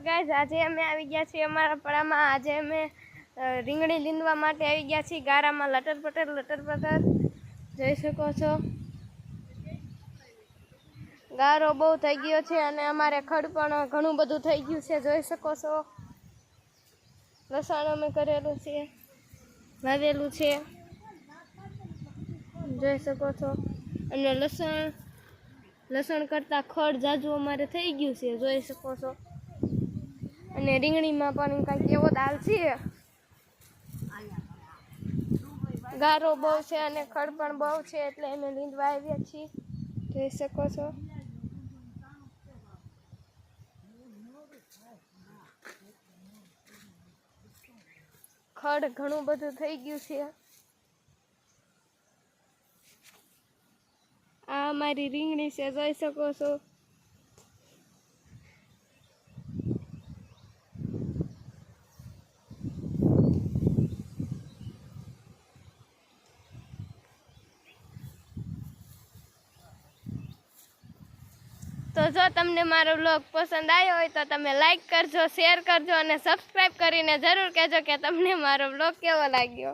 Guys આજે અમે આવી ગયા છીએ અમારા પડામાં। આજે અમે રીંગણી લીંદવા માટે આવી ગયા છીએ। ગારામાં લટર પટર જોઈ શકો છો। ગારો બહુ થઈ ગયો છે અને અમારે ખડ પણ ઘણું બધું થઈ ગયું છે, જોઈ શકો છો। લસણ અમે કરેલું છે, વાવેલું છે, જોઈ શકો છો। અને લસણ કરતા ખડ જાજુ અમારે થઈ ગયું છે, જોઈ શકો છો। અને રીંગણીમાં પણ કંઈક એવો દાલ છે, ગારો બહુ છે અને ખડ પણ બહુ છે, એટલે અમે લીંદવા આવ્યા છીએ, જોઈ શકો છો। ખડ ઘણું બધું થઈ ગયું છે। આ અમારી રીંગણી છે, જોઈ શકો છો। તો જો તમને મારો વ્લોગ પસંદ આવ્યો હોય તો તમે લાઈક કરજો, શેર કરજો અને સબસ્ક્રાઈબ કરીને જરૂર કહેજો કે તમને મારો વ્લોગ કેવો લાગ્યો।